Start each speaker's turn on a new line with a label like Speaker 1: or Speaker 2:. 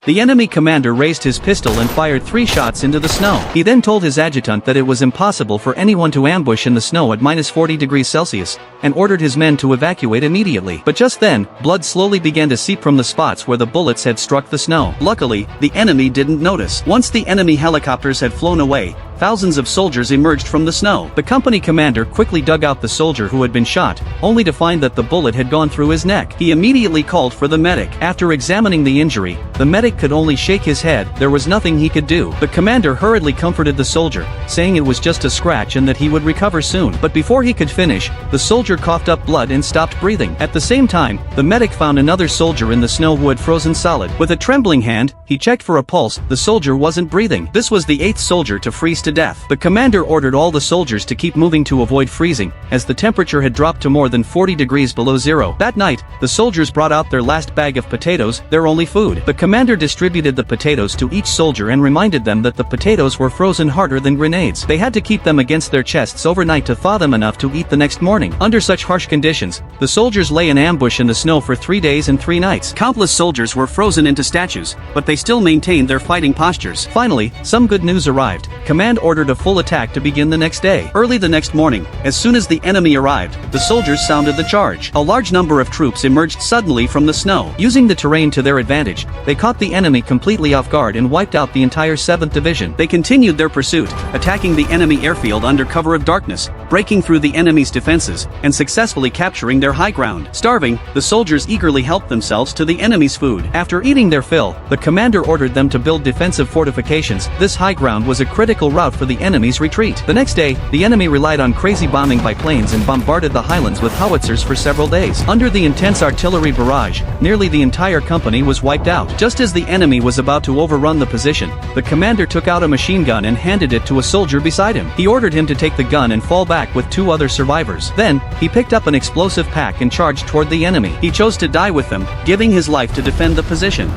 Speaker 1: The enemy commander raised his pistol and fired 3 shots into the snow. He then told his adjutant that it was impossible for anyone to ambush in the snow at -40°C, and ordered his men to evacuate immediately. But just then, blood slowly began to seep from the spots where the bullets had struck the snow. Luckily, the enemy didn't notice. Once the enemy helicopters had flown away, thousands of soldiers emerged from the snow. The company commander quickly dug out the soldier who had been shot, only to find that the bullet had gone through his neck. He immediately called for the medic. After examining the injury, the medic could only shake his head. There was nothing he could do. The commander hurriedly comforted the soldier, saying it was just a scratch and that he would recover soon. But before he could finish, the soldier coughed up blood and stopped breathing. At the same time, the medic found another soldier in the snow who had frozen solid. With a trembling hand, he checked for a pulse. The soldier wasn't breathing. This was the 8th soldier to freeze to death. The commander ordered all the soldiers to keep moving to avoid freezing, as the temperature had dropped to more than 40 degrees below zero. That night, the soldiers brought out their last bag of potatoes, their only food. The commander distributed the potatoes to each soldier and reminded them that the potatoes were frozen harder than grenades. They had to keep them against their chests overnight to thaw them enough to eat the next morning. Under such harsh conditions, the soldiers lay in ambush in the snow for 3 days and 3 nights. Countless soldiers were frozen into statues, but they still maintained their fighting postures. Finally, some good news arrived. Command ordered a full attack to begin the next day. Early the next morning, as soon as the enemy arrived, the soldiers sounded the charge. A large number of troops emerged suddenly from the snow. Using the terrain to their advantage, they caught the enemy completely off guard and wiped out the entire 7th Division. They continued their pursuit, attacking the enemy airfield under cover of darkness, breaking through the enemy's defenses, and successfully capturing their high ground. Starving, the soldiers eagerly helped themselves to the enemy's food. After eating their fill, the commander ordered them to build defensive fortifications. This high ground was a critical route for the enemy's retreat. The next day, the enemy relied on crazy bombing by planes and bombarded the highlands with howitzers for several days. Under the intense artillery barrage, nearly the entire company was wiped out. Just as the enemy was about to overrun the position, the commander took out a machine gun and handed it to a soldier beside him. He ordered him to take the gun and fall back with 2 other survivors. Then, he picked up an explosive pack and charged toward the enemy. He chose to die with them, giving his life to defend the position.